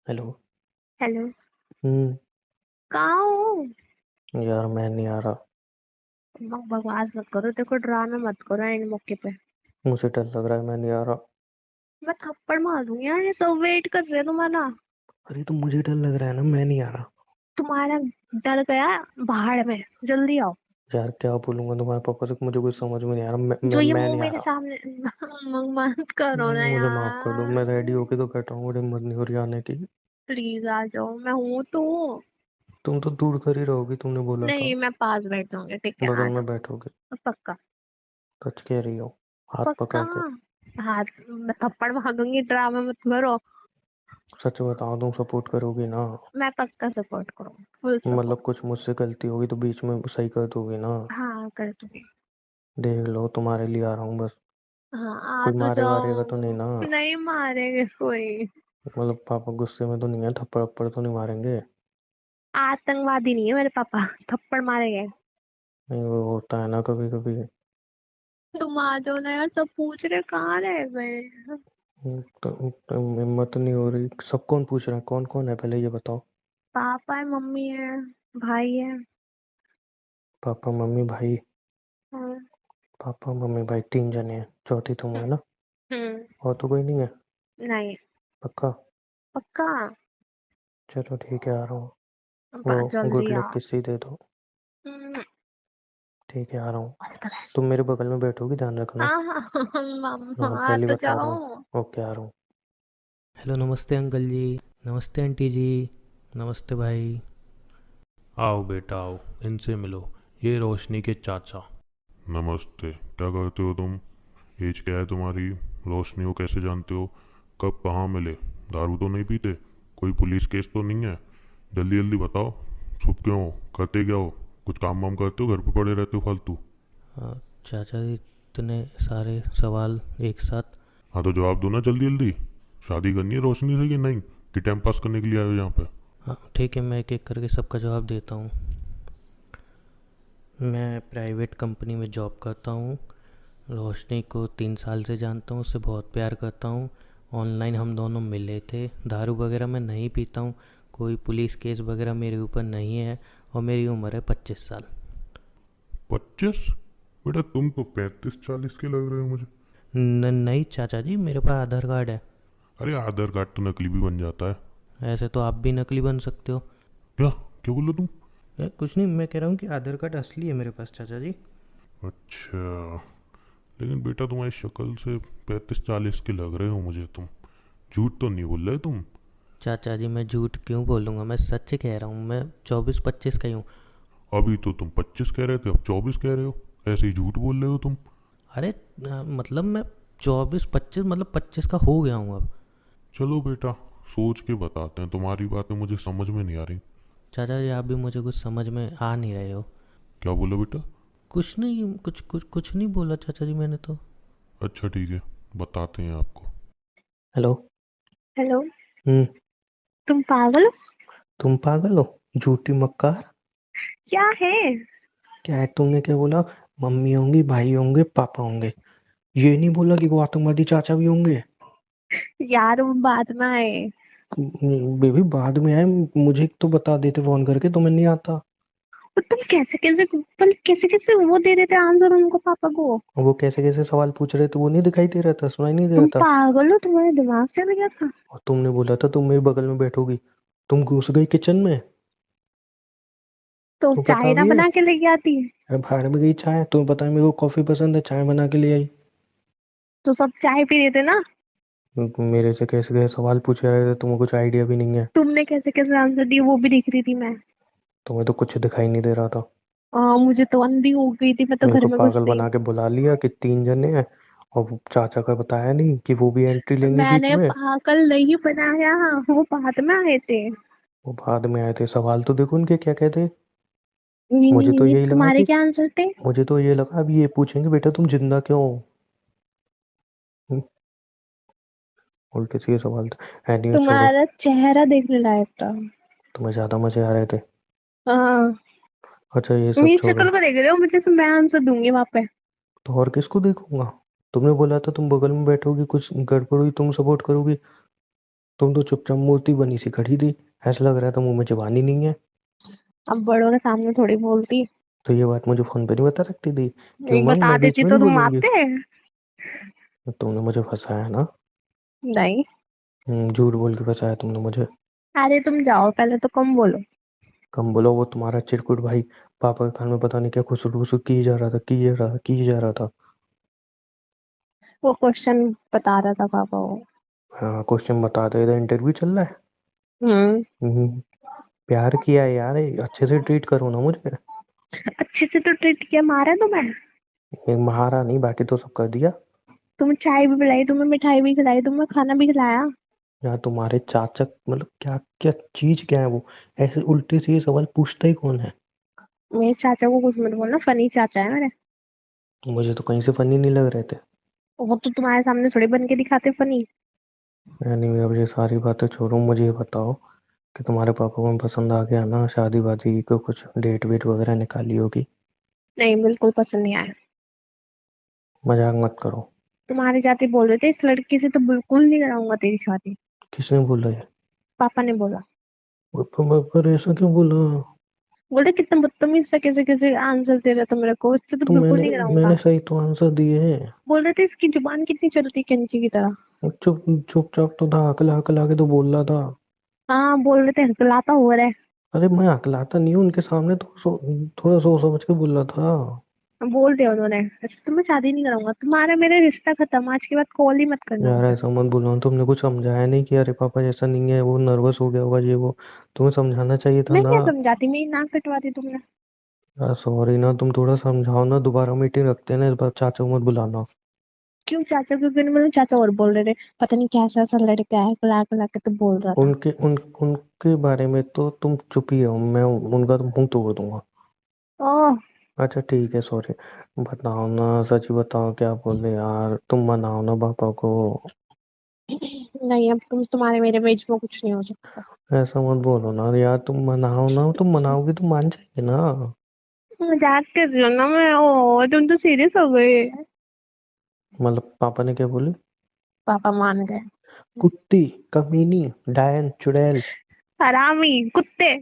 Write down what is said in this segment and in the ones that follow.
Hello. Hello. हम्म। कहाँ हो? यार मैं नहीं आ रहा। बकवास मत करो, देखो ड्रामा मत करो एंड मौके पे। मुझे डर लग रहा है, मैं नहीं आ रहा। मैं थप्पड़ मार दूंगी यार, ये सब वेट कर रहे हैं तुम्हारा। अरे तो मुझे डर लग रहा है ना, मैं नहीं आ रहा। तुम्हारा डर गया बाहर में, जल्दी आओ। यार क्या बोलूंगा तुम्हारे पापा से, मुझे कुछ समझ में नहीं आ रहा। जो ये मैं मुंह नहीं आ मेरे रहा। सामने मत करो ना मुझे माफ कर दो, मैं रेडी यार। होके तो बैठा हूँ, मुझे हिम्मत नहीं हो रही आने की। प्लीज आ जाओ, मैं हूं तो। तुम तो दूर कर ही रहोगी, तुमने बोला था। नहीं, मैं पास बैठ जाऊंगी, ठीक है, बगल आ में जाओ। बैठोगे। पक्का। सच कह रही हो? हाथ पक्का। पकड़ के। हाथ। मैं थप्पड़ मार दूंगी, ड्रामा मत करो। सच बताओ, तुम सपोर्ट करोगी ना? मैं पक्का सपोर्ट करूँ, फुल मतलब सपोर्ट। कुछ मुझसे गलती होगी तो बीच में सही कर दोगी ना? हाँ, कर दूंगी। देख लो, तुम्हारे लिए आ रहा हूँ बस। हाँ, आ कोई तो मारे वारेगा तो नहीं जाओ। ना? नहीं मारेंगे कोई। मतलब पापा गुस्से में तो नहीं है? थप्पड़ अप्पड़ तो नहीं मारेंगे? आतंकवादी नहीं है मेरे पापा, थप्पड़ मारेंगे। नहीं, वो होता है ना कभी कभी। तुम आ जाओ ना यार, सब पूछ रहे कहाँ रह गए। तो हिम्मत नहीं हो रही। सब कौन पूछ रहा है? कौन कौन है पहले ये बताओ। पापा है, मम्मी है, भाई है। पापा मम्मी भाई। हाँ। पापा मम्मी भाई तीन जने हैं, चौथी तुम हम्म। है ना? हम्म। और तो कोई नहीं है? नहीं। पक्का? पक्का। चलो ठीक है, आ रहा हूँ। वो गुड जल्दी लक आ। किसी दे दो। हम्म, ठीक है, आ रहा हूँ। ऑल द तुम बेस्ट। मेरे बगल में बैठोगी, ध्यान रखना। हाँ हाँ हाँ मामा, आ पहले तो बता रहा हूँ। जाओ। ओके, आ रहा हूँ। हेलो, नमस्ते अंकल जी। नमस्ते आंटी जी। नमस्ते भाई। आओ बेटा आओ, इनसे मिलो। ये रोशनी के चाचा। नमस्ते। क्या करते हो तुम? एज क्या है तुम्हारी? रोशनी को कैसे जानते हो? कब कहाँ मिले? दारू तो नहीं पीते? कोई पुलिस केस तो नहीं है? जल्दी जल्दी बताओ। चुप क्यों हो? करते क्या हो? कुछ काम वाम करते हो? घर पे पड़े रहते हो फालतू? चाचा जी, इतने सारे सवाल एक साथ। हाँ तो जवाब दो ना जल्दी जल्दी। शादी करनी है रोशनी से कि नहीं? कि टाइम पास करने के लिए आए हो यहाँ पे? हाँ ठीक है, मैं एक एक करके सबका जवाब देता हूँ। मैं प्राइवेट कंपनी में जॉब करता हूँ। रोशनी को 3 साल से जानता हूँ, उससे बहुत प्यार करता हूँ। ऑनलाइन हम दोनों मिले थे। दारू वगैरह मैं नहीं पीता हूँ। कोई पुलिस केस वगैरह मेरे ऊपर नहीं है। और मेरी उम्र है 25 साल। 25? बेटा तुम तो 35-40 के लग रहे हो मुझे। नहीं चाचा जी, मेरे पास आधार कार्ड है। अरे आधार कार्ड तो नकली भी बन जाता है। ऐसे तो आप भी नकली बन सकते हो। क्या? क्या बोला तुम? कुछ नहीं, मैं कह रहा हूँ कि आधार कार्ड असली है मेरे पास चाचा जी। अच्छा। लेकिन बेटा तुम्हारी शक्ल से 35-40 के लग रहे हो मुझे तुम। झूठ तो नहीं बोल रहे तुम? चाचा जी, मैं झूठ क्यों बोलूँगा? मैं सच कह रहा हूँ, मैं 24-25 का ही हूँ। अभी तो तुम 25 कह रहे थे, अब 24 कह रहे हो। ऐसे ही झूठ बोल रहे हो तुम। अरे मतलब मैं 24-25 मतलब 25 का हो गया हूँ अब। चलो बेटा, सोच के बताते हैं, तुम्हारी बातें मुझे समझ में नहीं आ रही। चाचा जी, आप भी मुझे कुछ समझ में आ नहीं रहे हो। क्या बोला बेटा? कुछ नहीं, कुछ नहीं बोला चाचा जी मैंने तो। अच्छा ठीक है, बताते हैं आपको। हेलो। हेलो। हम्म। तुम पागल हो? तुम पागल हो? झूठी मक्कार। क्या है? क्या है? तुमने क्या बोला? मम्मी होंगी, भाई होंगे, पापा होंगे। ये नहीं बोला कि वो आतंकवादी चाचा भी होंगे? यार वो बात ना है। बेबी बाद में आए। मुझे तो बता देते फोन करके, तो मैं नहीं आता। और तुम कैसे कैसे, पल कैसे कैसे वो दे रहे थे आंसर उनको, पापा को। वो कैसे कैसे सवाल पूछ रहे थे, वो नहीं दिखाई दे रहा था? सुनाई नहीं दे रहा तुम था? पागल हो, तुम्हारे दिमाग चल गया था। और तुमने बोला था तुम मेरे बगल में बैठोगी। तुम घुस गई किचन में। तो तो चाय बता ना भी है। बना के लेके आती। अरे बाहर में गई चाय, तुम्हें पता है मेरे को कॉफी पसंद है, चाय बना के ले आई। तो सब चाय पी रहे थे ना। मेरे से कैसे कैसे सवाल पूछ रहे थे, तुम्हें कुछ आइडिया भी नहीं है। तुमने कैसे कैसे आंसर दिए वो भी दिख रही थी मैं। तुम्हें तो कुछ दिखाई नहीं दे रहा था। मुझे तो अंधी हो गई थी, मैं तो मेरे घर को में पागल घुसते ही। बना के बुला लिया कि तीन जने हैं। और वो चाचा का बताया नहीं कि वो भी एंट्री लेंगे बीच मैंने में। पागल नहीं बनाया, वो बाद में आए थे। वो बाद में आए थे, सवाल तो देखो उनके क्या कहते। नहीं नहीं मुझे नहीं तो नहीं, यही लगा तुम्हारे कि क्या आंसर थे? मुझे तो ये लगा अब ये पूछेंगे बेटा तुम जिंदा क्यों हो। हम्म, उल्टे सीधे सवाल थे। एनीवे छोड़ो। तुम्हारा चेहरा देखने लायक था। तुम्हें ज्यादा मजे आ रहे थे। हाँ। अच्छा ये सब मेरी छोड़ो। शक्ल को देख रहे हो, मुझे से मैं आंसर दूंगी वहां पे। तो और किसको देखूंगा? तुमने बोला था तुम बगल में बैठोगी, कुछ गड़बड़ हुई तुम सपोर्ट करोगी। तुम तो चुपचाप मूर्ति बनी सी खड़ी थी, ऐसा लग रहा था मुंह में जबान ही नहीं है। अब बड़ों के सामने थोड़ी बोलती। तो ये बात मुझे फोन पे नहीं बता सकती थी कि नहीं उमंग बता मैं बीच देती में तो नहीं तुम बोलूंगी। आते। तुमने मुझे फंसाया ना। नहीं। झूठ बोल के फंसाया तुमने मुझे। अरे तुम जाओ, पहले तो कम बोलो। कम बोलो, वो तुम्हारा चिरकुट भाई पापा के कान में पता नहीं क्या खुसुर फुसुर की जा रहा था, की जा रहा था, की जा रहा था। वो क्वेश्चन बता रहा था पापा को। हाँ, क्वेश्चन बता दे, इधर इंटरव्यू चल रहा है। हम्म। हम्म, प्यार किया है यार, अच्छे से ट्रीट करो ना मुझे। अच्छे से तो ट्रीट किया, मारा तुम्हें। एक महारा नहीं, बाकी तो सब कर दिया। तुम्हें चाय भी पिलाई, तुम्हें मिठाई भी खिलाई, तुम्हें खाना भी खिलाया। यहाँ तुम्हारे चाचा मतलब क्या क्या चीज क्या है वो, ऐसे उल्टे सीधे सवाल पूछता ही कौन है। मेरे चाचा को कुछ मत बोलना, फनी चाचा है मेरे। मुझे तो कहीं से फनी नहीं लग रहे थे। वो तो तुम्हारे सामने थोड़ी बन के दिखाते फनी। यानी अब ये सारी बातें छोड़ो, मुझे ये बताओ कि तुम्हारे पापा को मैं पसंद आ गया ना, शादी वादी को कुछ डेट वेट वगैरह निकाली होगी। नहीं, बिल्कुल पसंद नहीं आया। मजाक मत करो। तुम्हारे जाते बोल रहे थे इस लड़की से तो बिल्कुल नहीं कराऊंगा तेरी शादी। किसने बोला ये? पापा ने बोला। पर ऐसा क्यों बोला? बोले कितना बदतमीज सा कैसे कैसे आंसर दे रहा था मेरे को, इससे तो तो बिल्कुल मैंने नहीं मैंने कराऊंगा। सही तो आंसर दिए हैं। बोल रहे थे इसकी जुबान कितनी चलती कैंची की तरह। चुपचाप तो था, अकल अकल आके तो बोल रहा था। हाँ, बोल रहे थे हकलाता हो रहा है। अरे मैं अकलाता नहीं हूँ, उनके सामने तो थोड़ा सोच समझ के बोल रहा था। बोल दिया उन्होंने, ऐसे तो मैं शादी नहीं कराऊंगा, तुम्हारा मेरा रिश्ता खत्म, आज के बाद कॉल ही मत करना यार मुझे। ऐसा मत बोलो, तुमने कुछ समझाया नहीं कि अरे पापा ऐसा नहीं है, वो नर्वस हो गया होगा ये वो। तुम्हें समझाना चाहिए था मैं ना। क्या समझाती, मेरी नाक कटवा दी तुमने। यार सॉरी ना, तुम थोड़ा समझाओ ना, दोबारा मीटिंग रखते हैं ना, इस बार चाचा को मत बुलाना। क्यों चाचा, क्योंकि मतलब चाचा और बोल रहे थे पता नहीं कैसा सा लड़का है, कला कला के तो बोल रहा था। उनके बारे में तो तुम चुप ही रहो, मैं उनका तो मुंह तोड़ दूंगा। ओह। अच्छा ठीक है, सॉरी। बताओ ना, सच ही बताओ, क्या बोले यार, तुम मनाओ ना पापा को। नहीं, अब तुम्हारे मेरे बीच में कुछ नहीं हो सकता। ऐसा मत बोलो ना यार, तुम मनाओ ना, तुम मनाओगे तो मान जाएंगे ना। मजाक कर रही हूँ ना मैं, ओ तुम तो सीरियस हो गए। मतलब पापा ने क्या बोले? पापा मान गए। कुत्ती, कमीनी, डायन, चुड़ैल। हरामी कुत्ते।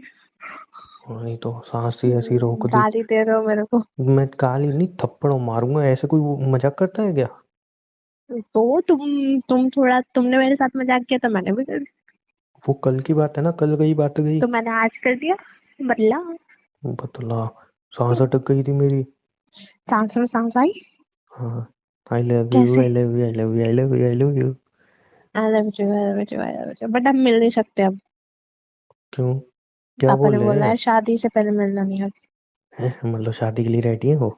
नहीं तो सांस ही ऐसी रोक दी। गाली दे रहे हो मेरे को। मैं गाली नहीं, थप्पड़ मारूंगा, ऐसे कोई वो मजाक करता है क्या? तो तुम थोड़ा, तुमने मेरे साथ मजाक किया तो मैंने भी कर दिया। वो कल की बात है ना, कल गई बात गई। तो मैंने आज कर दिया, बदला। बतला। सांस अटक गई थी मेरी। सांस में सांस आई। हाँ। आई लव यू, कैसे? I love you, I love you, I love you, I love you. I love you, I love you, I love you, but हम मिल नहीं सकते अब। क्यों? क्या पापा ने बोले बोला हैं? है शादी से पहले मिलना नहीं अब। मतलब शादी के लिए रेडी है वो?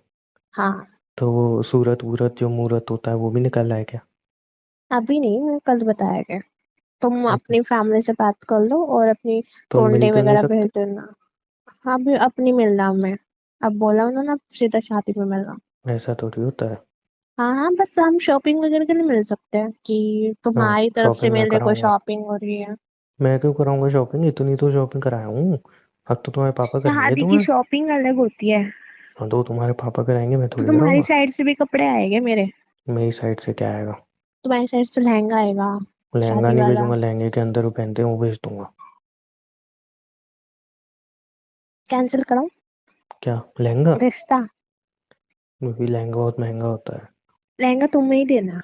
हाँ। तो वो सूरत वूरत जो मुहूर्त होता है वो भी निकल आया क्या? अभी नहीं, मैं कल बताया गया। तुम अच्छा, अपनी फैमिली से बात कर लो और अपनी तो हम मिल तोड़ने क्यों नहीं वगैरह भेज सकते? देना। हाँ, अभी अपनी मिलना हमें। अब बोला उन्होंने, अब सीधा शादी में मिलना। ऐसा थोड़ी होता है। हाँ हाँ, बस हम शॉपिंग वगैरह के लिए मिल सकते हैं कि हाँ, तुम्हारी तरफ से शॉपिंग मैं मेरे लिए कोई कराऊंगा। शॉपिंग हो रही है। मैं क्यों कराऊंगा शॉपिंग, इतनी तो शॉपिंग कराया हूँ। अब तो तुम्हारे पापा कराएंगे शादी की तुम्हें। शॉपिंग अलग होती है। हाँ, तो तुम्हारे पापा कराएंगे, मैं तो थोड़ी तुम्हारी कराऊंगा। साइड से भी कपड़े आएंगे मेरे। मेरी साइड से क्या आएगा? तुम्हारी साइड से लहंगा आएगा। लहंगा शादी नहीं वाला। भेजूंगा, लहंगे के अंदर वो पहनते हैं वो भेज दूंगा। कैंसिल कराऊं? क्या लहंगा? रिश्ता। क्योंकि लहंगा बहुत महंगा होता है। लहंगा तुम्हें ही देना।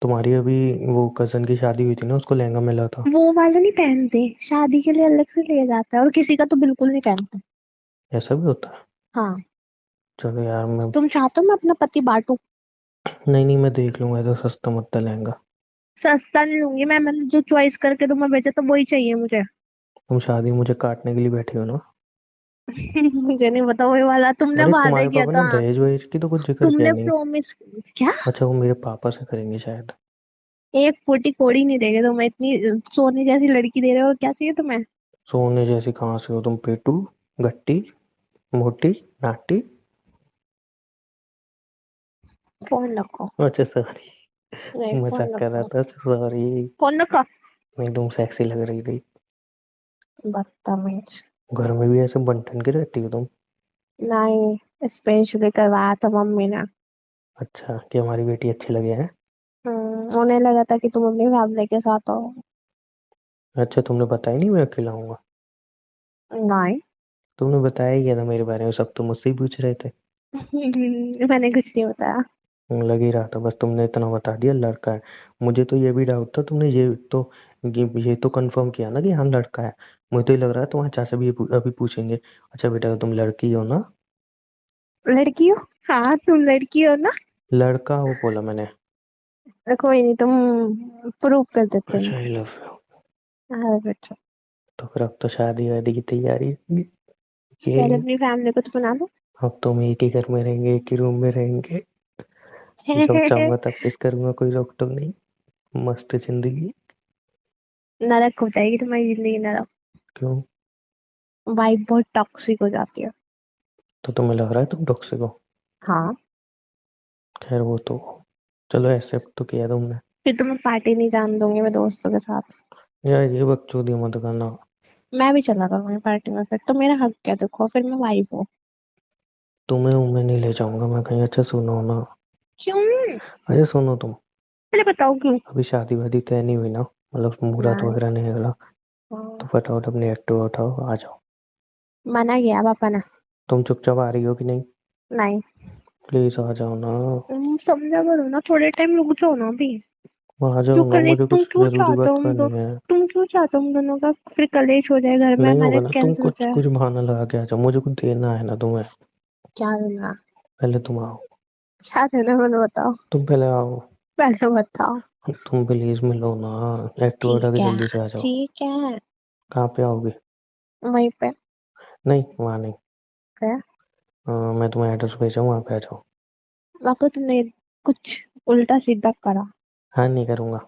तुम्हारी अभी वो कजन की शादी हुई थी ना, उसको लहंगा मिला था। वो वाला नहीं पहनते, शादी के लिए अलग से लिया जाता है, और किसी का तो बिल्कुल नहीं पहनते। ऐसा भी होता है? हाँ। चलो यार मैं। तुम चाहते हो मैं अपना पति बांटू? नहीं नहीं, मैं देख लूंगा, तो सस्ता मत था लहंगा। सस्ता नहीं लूंगी मैं, मैंने जो चॉइस करके तुम्हें भेजा तो वही चाहिए मुझे। तुम शादी मुझे काटने के लिए बैठी हो ना। मुझे नहीं पता, वही वाला तुमने अरे वादा तुम्हारे किया पापा ने था। दहेज वहेज की तो कुछ जिक्र किया तुमने नहीं। प्रॉमिस। क्या? अच्छा, वो मेरे पापा से करेंगे शायद। एक फूटी कोड़ी नहीं देगे तुम्हें, इतनी सोने जैसी लड़की दे रहे हो, क्या चाहिए तुम्हें? सोने जैसी कहाँ से हो तुम, पेटू, गट्टी, मोटी, नाटी। फोन रखो। अच्छा सॉरी, नहीं, मजाक फोन कर रहा रखो। था, सॉरी। फोन रखो। नहीं, तुम सेक्सी लग रही थी। बदतमीज। घर में भी ऐसे बंटन के रहती हो तुम? नहीं, स्पेशली करवाया था मम्मी ने। अच्छा, कि हमारी बेटी अच्छी लगे हैं। उन्हें लगा था कि तुम अपनी फैमिली के साथ हो। अच्छा, तुमने बताया नहीं मैं अकेला आऊँगा? नहीं। तुमने बताया ही है ना मेरे बारे में, सब तो मुझसे ही पूछ रहे थे। मैंने कुछ नहीं बताया। लग ही रहा था, बस तुमने इतना बता दिया लड़का है। मुझे तो ये भी डाउट था, तुमने ये तो कंफर्म किया ना कि हाँ लड़का है। मुझे तो ये लग रहा है तुम्हारे चाचा भी अभी पूछेंगे, अच्छा बेटा तुम लड़की हो ना? लड़की हो? हाँ, तुम लड़की हो ना? लड़का हो बोला मैंने। कोई नहीं, तुम प्रूव कर देते हैं। अच्छा, आई लव यू। हाँ बेटा। तो फिर अब तो शादी वादी की तैयारी होगी। पहले ये अपनी फैमिली को तो बना दो। अब तुम एक ही घर में रहेंगे, एक ही रूम में रहेंगे। जब चाहूंगा तब किस करूंगा, कोई रोक टोक नहीं। मस्त जिंदगी। नरक हो जाएगी तुम्हारी जिंदगी, नरक। क्यों? वाइफ बहुत टॉक्सिक हो जाती है। तो तुम्हें लग रहा है तुम टॉक्सिक हो? हाँ। खैर वो तो, चलो एक्सेप्ट तो किया तुमने। फिर तो मैं पार्टी नहीं जान दूंगी मैं दोस्तों के साथ। यार ये बकचोदी मत करना। मैं भी चला करूंगी पार्टी में, फिर तो मेरा हक क्या, देखो फिर मैं वाइफ हूँ। तुम्हें नहीं ले जाऊंगा मैं कहीं। अच्छा सुनो ना। क्यों? अरे सुनो तुम। पहले बताओ क्यों। अभी शादी वादी तय नहीं हुई ना, मतलब मुहूर्त नहीं। वगैरह नहीं निकला। तो हाँ, फटाफट अपनी एक्टिवा उठाओ, आ जाओ। मना किया पापा ने। तुम चुपचाप आ रही हो कि नहीं? नहीं। प्लीज आ जाओ ना। समझा करो ना, थोड़े टाइम रुक जाओ ना अभी। आ क्यों जाओ ना, कलेश, मुझे तुम कुछ क्यों जरूरी चाहते हो बात हम दो, करनी है। तुम क्यों चाहते हो हम दोनों का फिर कलेश हो जाए घर में, नहीं होगा मैरिज ना, तुम कैंसिल हो कुछ जाए? कुछ बहाना लगा के आ जाओ, मुझे कुछ देना है ना तुम्हें। क्या देना? पहले तुम आओ। क्या देना मैंने, बताओ। तुम पहले आओ। पहले बताओ। तुम प्लीज मिलो ना। एक्टिवा उठा के ठीक है। जल्दी से आ जाओ। ठीक है। कहाँ पे आओगे? वहीं पे। नहीं वहाँ नहीं। गया। मैं तुम्हें एड्रेस भेजा हूँ, वहाँ पे आ जाओ। वापस तुमने कुछ उल्टा सीधा करा। हाँ नहीं करूँगा।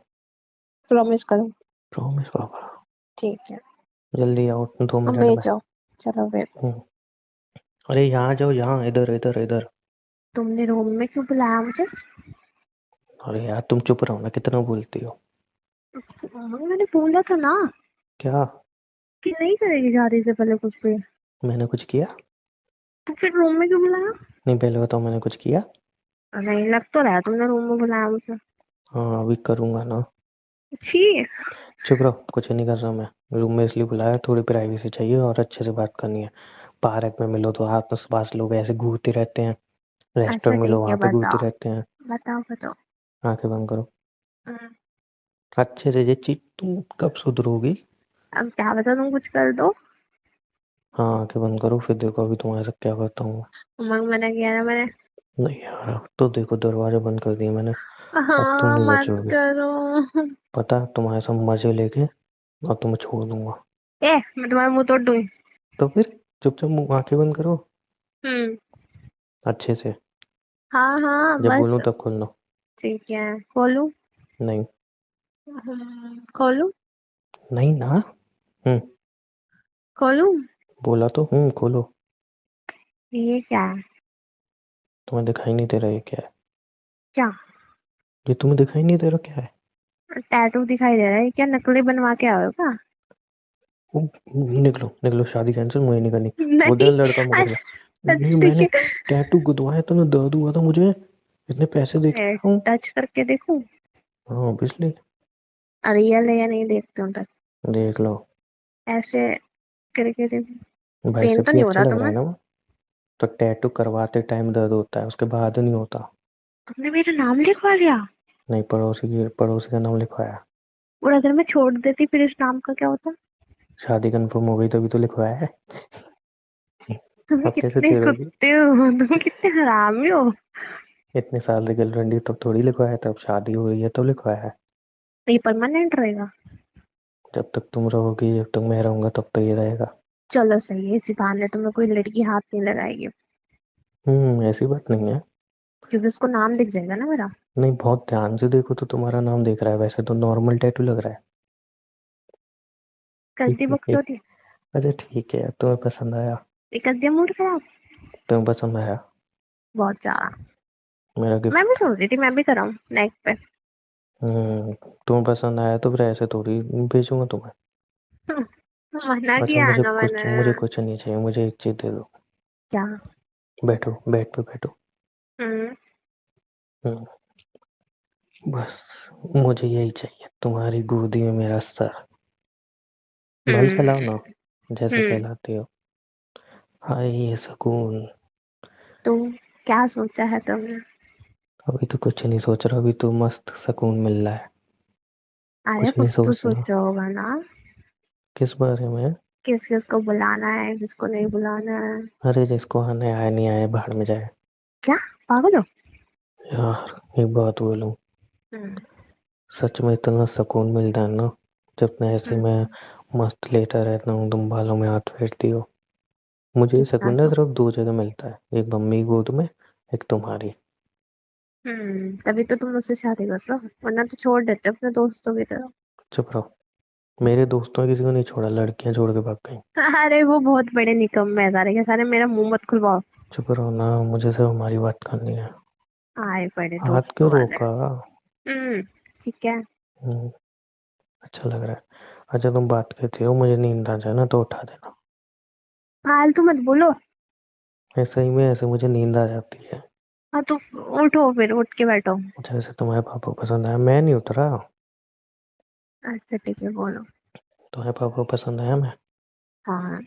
प्रॉमिस करो। प्रॉमिस पापा। ठीक है। जल्दी आओ, 2 मिनट में। भेजो। चलो भेजो। हम्म, अरे यहाँ जाओ, यहाँ इधर इधर इधर। तुमने रूम में क्यों बुलाया मुझे? अरे यार तुम चुप रहो ना, कितना बोलती हो। मैंने बोला था ना क्या? कि नहीं करेगी शादी से पहले कुछ भी। मैंने कुछ किया? तो फिर रूम में क्यों बुलाया? नहीं पहले बताओ मैंने कुछ किया? नहीं, लग तो रहा है तुमने रूम में बुलाया मुझे। हाँ अभी करूँगा ना। छी। चुप रहो, कुछ नहीं कर रहा मैं। रूम में इसलिए बुलाया, थोड़ी प्राइवेसी चाहिए और अच्छे से बात करनी है। पार्क में मिलो तो आस पास लोग ऐसे घूरते रहते हैं। अच्छा रेस्टोरेंट मिलो ठीक है, वहाँ पे घूरते बताओ। रहते हैं। बताओ बताओ। आंखें बंद करो। हम्म, अच्छे से, ये चीज तुम कब सुधरोगी? अब क्या बता, तुम कुछ कर दो। हाँ आंखें बंद करो, फिर देखो अभी तुम्हारे साथ क्या करता हूँ। मना किया ना मैंने। नहीं यार, अब तो देखो दरवाजा बंद कर दिया मैंने। अब तुम हाँ, नहीं मत बचोगे। करो। पता है, तुम्हारे सब मजे लेके अब तुम्हें छोड़ दूंगा। मैं तुम्हारा मुंह तोड़ दूंगी। तो फिर चुपचाप आंखें बंद करो। हम्म। अच्छे से। हाँ हाँ, जब बस। बोलूं तब खोलना। ठीक है, खोलू? नहीं। खोलू? नहीं ना। हम्म। खोलू? बोला तो खोलो। ये क्या है? तुम्हें दिखाई नहीं दे रहा ये क्या है? क्या? ये तुम्हें दिखाई नहीं दे रहा क्या है? टैटू दिखाई दे रहा है, क्या नकली बनवा के आए हो क्या? वो, निकलो निकलो, शादी कैंसिल, मुझे नहीं करनी। वो नहीं। दिल लड़का मुकर गया। अच्छा अच्छा, नहीं ठीक मैंने है। टैटू गुदवाया तो ना, दर्द हुआ था मुझे। इतने पैसे दे के आया हूँ। टच करके देखूं? हाँ ऑब्वियसली। रियल है या नहीं देखते हो टच? देख लो। ऐसे करके देखो। पेन बाइसेप तो भी नहीं हो अच्छा रहा लग रहा है तुम्हें? ना वो। तो टैटू करवाते टाइम दर्द होता है, उसके बाद नहीं होता। तुमने मेरा नाम लिखवा लिया? नहीं, पड़ोसी का नाम लिखवाया। और अगर मैं छोड़ देती फिर इस नाम का क्या होता? शादी कंफर्म हो गई तभी तो लिखवाया है। तुम अब कैसे कितने छोड़ोगी? कुत्ते हो, तुम कितने हरामी हो। इतने साल से गर्लफ्रेंड तब थोड़ी लिखवाया, तब शादी हो गई है तब लिखवाया है। ये परमानेंट रहेगा? जब तक तुम रहोगी, जब तक मैं रहूंगा तब तक ये रहेगा। चलो सही है, इसी बहाने तुम्हें कोई लड़की हाथ नहीं लगाएगी। ऐसी बात नहीं है। क्योंकि उसको नाम दिख जाएगा ना मेरा। नहीं बहुत ध्यान से देखो तो तुम्हारा नाम दिख रहा है, वैसे तो नॉर्मल टैटू लग रहा है। गलती बकचोदी। अच्छा ठीक है, तुम्हें पसंद आया? एक दिया मूड खराब। तुम्हें पसंद आया? बहुत ज्यादा। मेरा मैं भी गिफ्ट। सोच रही थी मैं भी कराऊं नेक पे। तुम्हें पसंद आया तो फिर ऐसे थोड़ी भेजूंगा तुम्हें। मना अच्छा किया ना मैंने। मुझे कुछ नहीं चाहिए, मुझे एक चीज दे दो। क्या? बैठो, बेड पे बैठो। हम्म। हम्म, बस मुझे यही चाहिए, तुम्हारी गोदी में मेरा सर। बाल फैलाओ ना जैसे हम्म फैलाती हो। हाय ये सुकून। तो क्या सोचा है तुमने? अभी तो कुछ नहीं सोच रहा, अभी तो मस्त सुकून मिल रहा है। अरे कुछ नहीं कुछ तो सोचना। सोचा होगा ना। किस बारे में? किस किस को बुलाना है, किसको नहीं बुलाना है। अरे जिसको आने आए नहीं आए बाहर में जाए। क्या पागल हो? यार एक बात बोलूं, हम्म सच में इतना सुकून मिलता है ना जब मैं ऐसे हम्म, मैं मस्त लेटा रहता हूँ, तुम बालों में हाथ फेरती हो। मुझे ये कितना सुकून ना सो। सिर्फ दो जगह मिलता है, एक मम्मी की गोद में, एक तुम्हारी। तभी तो तुम मुझसे शादी कर रहे हो, वरना तो छोड़ देते अपने दोस्तों की तरह। चुप रहो। मेरे दोस्तों ने किसी को नहीं छोड़ा, लड़कियां छोड़ के भाग गई। अरे वो बहुत बड़े निकम्मे हैं सारे के सारे, मेरा मुंह मत खुलवाओ। चुप रहो ना, मुझे सिर्फ हमारी बात करनी है। आए बड़े हाथ क्यों दोस्तों वाले। रोका? ठीक है। हम्म, अच्छा लग रहा है। अच्छा तुम बात करती हो, मुझे नींद आ जाए ना तो उठा देना। फालतू मत बोलो। ऐसे ही में ऐसे मुझे नींद आ जाती है। हाँ तो उठो, फिर उठ के बैठो। जैसे तुम्हारे पापा को पसंद आया, मैं नहीं उतरा। अच्छा ठीक है, बोलो। तुम्हारे पापा को पसंद आया मैं? हाँ,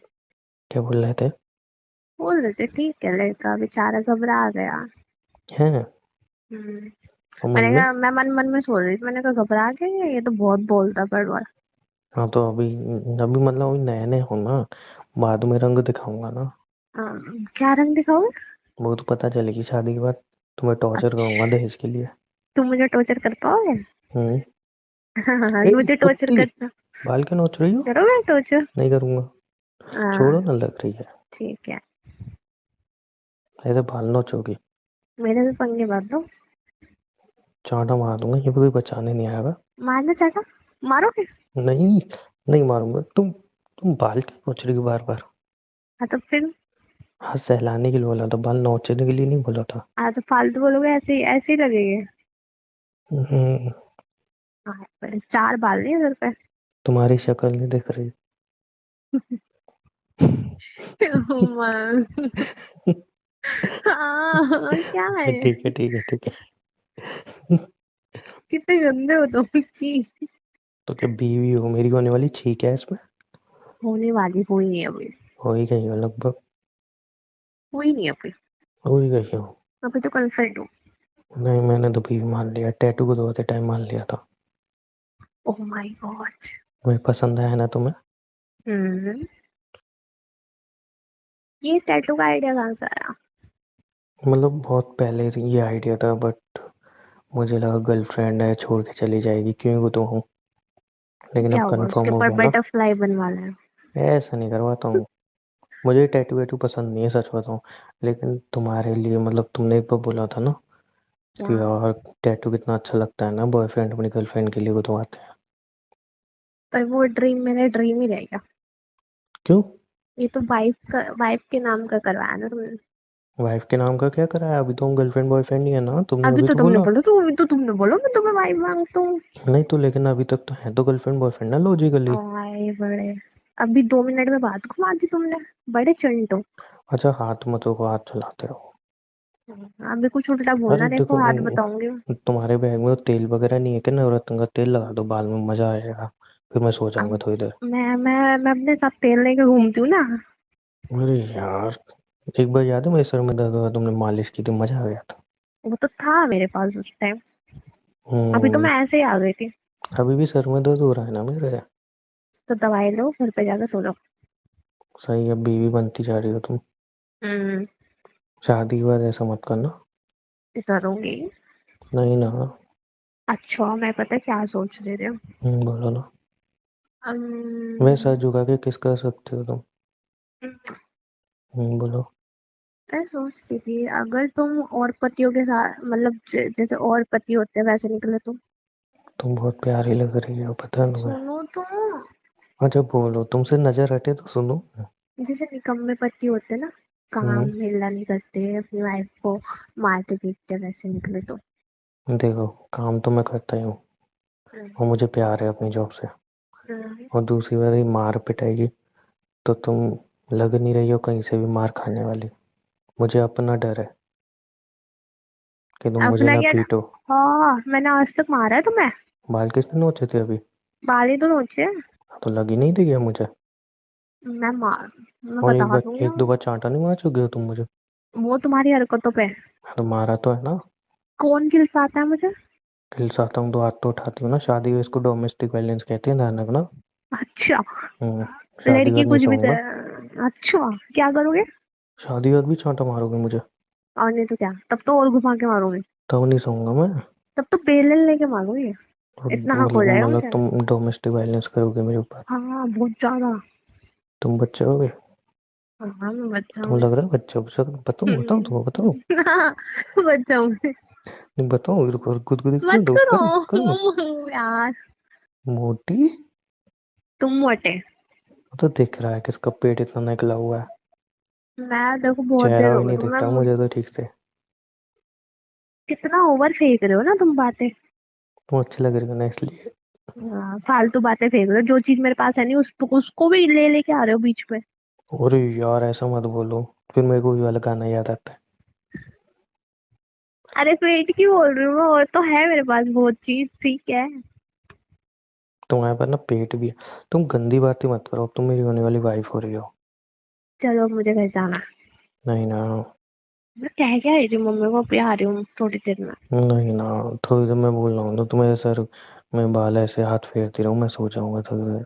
क्या बोल रहे थे? बोल रहे थे ठीक है, लड़का बेचारा घबरा गया। हैं? हम्म और मन मैंने में? कहा, मैं मन मन में सोच रही थी, मैंने कहा घबरा गया, ये तो बहुत बोलता बड़बड़। हाँ तो अभी अभी मतलब अभी नए नए हो ना, बाद में रंग दिखाऊंगा ना। क्या रंग दिखाऊं? वो तो पता चलेगी शादी के बाद। तुम्हें टॉर्चर करूंगा अच्छा, दहेज के लिए। तुम मुझे टॉर्चर कर पाओगे? हम्म। हाँ, ए मुझे टॉर्चर कुत्ती, करना। बाल क्यों नोच रही हो? करोगे टॉर्चर? नहीं करूंगा। हाँ छोड़ो ना, लग रही है। ठीक है। ऐसे बाल नोचोगी? मेरे से पंगे मत दो। चांटा मार दूंगा, ये भी कोई बचाने नहीं आएगा। मारना चाहता, मारोगे? नहीं, नहीं मारूंगा। तुम बाल क्यों नोच रही हो बार बार? हाँ तो फिर। हाँ सहलाने के लिए बोला था, बाल नोचने के लिए नहीं बोला था। हाँ तो फालतू बोलोगे, ऐसे ही ऐसे ही लगेगा। हम्म, हाँ पर चार बाल नहीं है सर पे। तुम्हारी शक्ल नहीं दिख रही। हाँ क्या अच्छा है? ठीक है ठीक है ठीक है। कितने गंदे हो तुम, छी। तो क्या बीवी हो मेरी होने वाली, ठीक है इसमें? होने वाली हुई नहीं अभी। हो ही गई हो लगभग। हुई नहीं अभी। हो ही गई हो। अभी तो गर्लफ्रेंड हूँ। नहीं मैंने तो बीवी मान लिया, टैटू को धोते टाइम मान लिया था। Oh my God. मुझे पसंद आया ना तुम्हें? हम्म ये टैटू का आइडिया कहाँ से आया? मतलब बहुत पहले से ये आइडिया था, बट मुझे लगा गर्लफ्रेंड है छोड़ के चली जाएगी, क्यों तो हूँ। तो लेकिन क्या अब हुआ, कंफर्म उसके हो ऊपर गया ना। बटरफ्लाई बनवाना है? ऐसा नहीं करवाता हूँ। मुझे टैटू वैटू पसंद नहीं है, सच बताऊँ। लेकिन तुम्हारे लिए, मतलब तुमने एक बार बोला था ना क्या? कि यार टैटू कितना अच्छा लगता है ना, बॉयफ्रेंड अपनी गर्लफ्रेंड के लिए गुथवाते हैं। पर वो ड्रीम मेरा ड्रीम ही रहेगा। क्यों? ये तो वाइफ के नाम का करवाया ना तुमने। वाइफ के नाम का क्या कराया? अभी तो हम गर्लफ्रेंड बॉयफ्रेंड ही है ना, तुमने अभी अभी तो तो तुमने बोला। बोला, तो अभी तो तुमने बोला मैं तुम्हें वाइफ मांगता हूँ। नहीं तो लेकिन अभी तक तो है तो गर्लफ्रेंड बॉयफ्रेंड ना, लॉजिकली। आए बड़े। अभी 2 मिनट में बात घुमा दी तुमने। बड़े चंटो। अच्छा हाथ मत को हाथ चलाते रहो। अभी कुछ उल्टा अरे बोलना, देखो देखो हाथ बताऊंगी। तुम्हारे बैग में तो तेल वगैरह नहीं है क्या? नवरत्न का तेल लगा दो बाल में, मजा आएगा। फिर मैं सो अब जाऊंगा थोड़ी देर। मैं अपने साथ तेल लेके घूमती हूँ ना। अरे यार, एक बार याद है मेरे सर में दर्द हुआ, तुमने मालिश की थी, मजा आ गया था। वो तो था मेरे पास उस टाइम। अभी तो हम्म। मैं ऐसे ही आ गई थी। अभी भी सर में दर्द हो रहा है ना मेरे? तो दवाई लो, घर पे जाकर सो जाओ। सही, अब बीवी बनती जा रही हो तुम। हम्म शादी के बाद ऐसा मत करना। करूंगी। नहीं ना। अच्छा मैं पता है क्या सोच रही थी। बोलो ना। मैं अम्म, सर झुका के किस कर सकती हो तुम? बोलो। मैं सोच रही थी, अगर तुम और पतियों के साथ, मतलब जैसे और पति होते हैं वैसे निकले तो। तुम बहुत प्यारी लग रही हो, पता है तुम्हें। सुनो तो। अच्छा बोलो, तुमसे नजर हटे तो सुनो। जैसे निकम्मे पति होते हैं ना, काम हम्म, मिलना नहीं करते, अपनी वाइफ को मारते पीटते, वैसे निकले तो। देखो काम तो मैं करता ही हूँ, हम्म, और मुझे प्यार है अपनी जॉब से। हम्म। और दूसरी बार ये मार पिटाएगी तो तुम लग नहीं रही हो कहीं से भी मार खाने वाली। मुझे अपना डर है कि तुम मुझे अपना ना क्या? पीटो। हाँ मैंने आज तक मारा है तुम्हें? बाल किसने नोचे थे अभी? बाल ही तो नोचे। तो लगी नहीं थी क्या मुझे? मैं और बता दूंगी। एक दो बार चांटा नहीं मार चुके हो तुम मुझे? वो तुम्हारी हरकतों पे। तो मारा तो है ना। कौन खिलसाता है मुझे? खिलसाता हूँ तो हाथ तो उठाती हूँ ना। शादी में इसको डोमेस्टिक वायलेंस कहते हैं, ध्यान रखना। अच्छा। शादी लड़की बाद नहीं कुछ भी सोऊंगा। अच्छा, क्या करोगे? शादी बाद भी चांटा मारोगे मुझे? और नहीं तो क्या, तब तो और घुमा के मारोगे। तब नहीं सोऊंगा मैं। तब तो बेलन लेके मारोगे। और इतना हक हो जाएगा मतलब मुझे। तुम डोमेस्टिक वायलेंस करोगे मेरे ऊपर? हाँ, बहुत ज्यादा। तुम बच्चे होगे? हाँ, मैं बच्चा तुम हूँ। लग रहा है बच्चे हो। बताऊँ बताऊँ तुम्हें बताऊँ? बच्चा हूँ। नहीं बताऊँ, रुको गुदगुदी करने मत दो, करो। करूँ? यार, मोटी। तुम मोटे। वो तो दिख रहा है किसका पेट इतना निकला हुआ है। मैं देखो बहुत देर चेहरा हो भी गई नहीं दिख रहा मुझे तो ठीक से। कितना ओवर फेंक रहे हो ना तुम बातें। तुम अच्छे लग रही हो ना इसलिए। हाँ, फालतू बातें फेंक रहे हो, जो चीज मेरे पास है नहीं उसको भी ले लेके आ रहे हो बीच में। अरे यार ऐसा मत बोलो, फिर मेरे को ये वाला गाना याद आता है। अरे पेट की बोल रही हूँ मैं, और तो है मेरे पास बहुत चीज, ठीक है। तुम्हारे पास ना पेट भी है। तुम गंदी बातें मत करो, अब तुम मेरी होने वाली वाइफ हो रही हो। चलो, अब मुझे घर जाना है। नहीं ना। मैं कह क्या रही थी मम्मी को, अभी आ रही हूँ थोड़ी देर में। नहीं ना। थोड़ी देर मैं बोल रहा हूँ तो तुम्हारे सर में बाल ऐसे हाथ फेरती रहूँ, मैं सो जाऊंगा थोड़ी देर।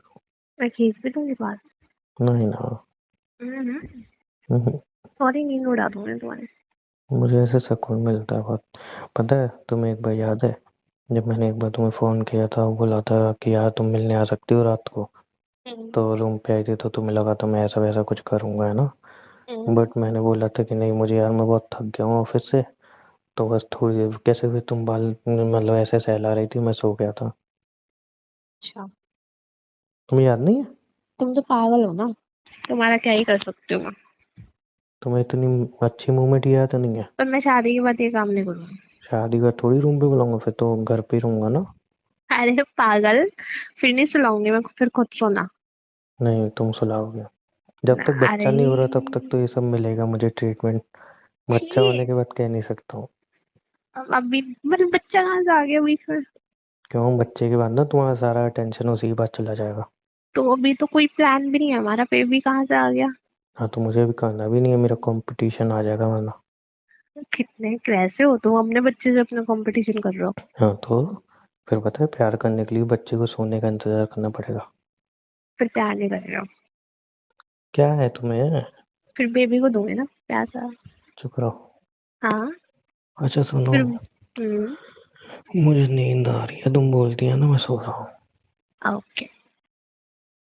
मैं खींच भी दूंगी बात। नहीं ना। हम्म, सॉरी, नींद उड़ा दूंगी तुम्हारे। मुझे ऐसे सुकून मिलता है बहुत। पता है तुम्हें एक बार याद है, जब मैंने एक बार तुम्हें फ़ोन किया था, बोला था कि यार तुम मिलने आ सकती हो रात को। हम्म। तो रूम पे आई थी तो तुम्हें लगा था मैं ऐसा वैसा कुछ करूँगा, है ना। हम्म। बट मैंने बोला था कि नहीं मुझे यार, मैं बहुत थक गया हूँ ऑफिस से। तो बस थोड़ी देर कैसे भी तुम बाल मतलब ऐसे सहला रही थी, मैं सो गया था। अच्छा, तुम्हें याद नहीं है? तुम तो पागल हो ना, तुम्हारा क्या ही कर सकती हूँ मैं। तुम्हें इतनी अच्छी मूवमेंट याद नहीं है? पर मैं शादी के बाद ये काम नहीं करूंगी। शादी का थोड़ी रूम पे बुलाऊंगा, फिर तो घर पे ही रहूंगा ना। अरे पागल, फिर नहीं सुलाऊंगी मैं, फिर खुद सोना। नहीं तुम सुलाओगे। जब तक बच्चा अरे नहीं हो रहा तब तक तो ये सब मिलेगा मुझे ट्रीटमेंट। बच्चा छी, होने के बाद कह नहीं सकता हूँ। अभी मतलब बच्चा कहाँ से आ गया बीच में? क्यों? बच्चे के बाद ना तुम्हारा सारा अटेंशन उसी के बाद चला जाएगा। तो अभी तो कोई प्लान भी नहीं है हमारा, बेबी कहाँ से आ गया? हाँ तो मुझे भी करना भी नहीं है, मेरा कंपटीशन आ जाएगा वरना। कितने कैसे हो तुम, अपने बच्चे से अपना कंपटीशन कर रहे हो? हाँ तो फिर पता है, प्यार करने के लिए बच्चे को सोने का इंतजार करना पड़ेगा। फिर प्यार नहीं कर रहे हो? क्या है तुम्हें? फिर बेबी को दोगे ना प्यार सा? चुप रहो। हाँ। अच्छा सुनो, फिर मुझे नींद आ रही है, तुम बोलती है ना, मैं सो रहा हूँ। Okay.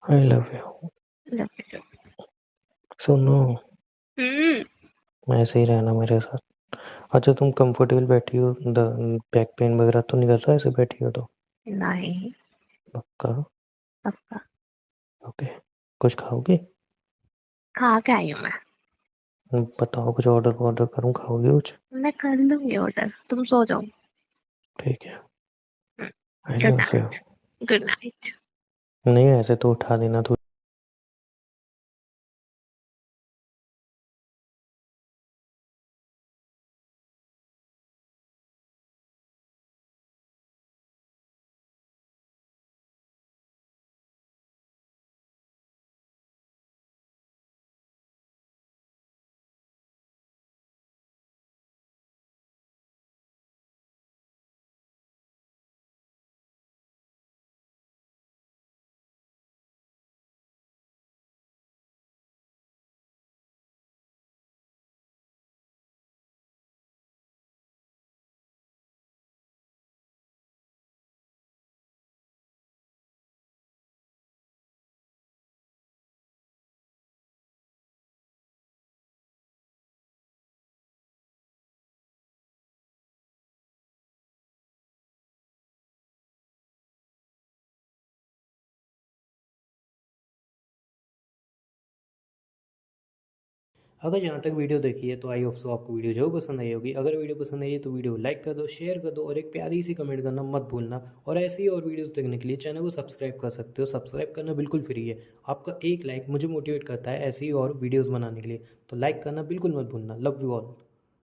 I love you. Love you. सुनो, हम्म। ऐसे ही रहना मेरे साथ। अच्छा तुम कंफर्टेबल बैठी हो, बैक पेन वगैरह तो नहीं कर रहा ऐसे बैठी हो तो? नहीं। पक्का? पक्का। ओके। कुछ खाओगे? खा के आई हूँ मैं। बताओ, कुछ ऑर्डर ऑर्डर करूँ, खाओगे कुछ? मैं कर लूंगी ऑर्डर, तुम सो जाओ। ठीक है। I good love you. Night. Good night. नहीं ऐसे तो उठा देना तो। अगर यहाँ तक वीडियो देखी है तो आई होप सो आपको वीडियो जरूर पसंद आई होगी। अगर वीडियो पसंद आई है तो वीडियो लाइक कर दो, शेयर कर दो और एक प्यारी सी कमेंट करना मत भूलना। और ऐसी और वीडियोस देखने के लिए चैनल को सब्सक्राइब कर सकते हो, सब्सक्राइब करना बिल्कुल फ्री है। आपका एक लाइक मुझे मोटिवेट करता है ऐसी और वीडियोज़ बनाने के लिए, तो लाइक करना बिल्कुल मत भूलना। Love you all.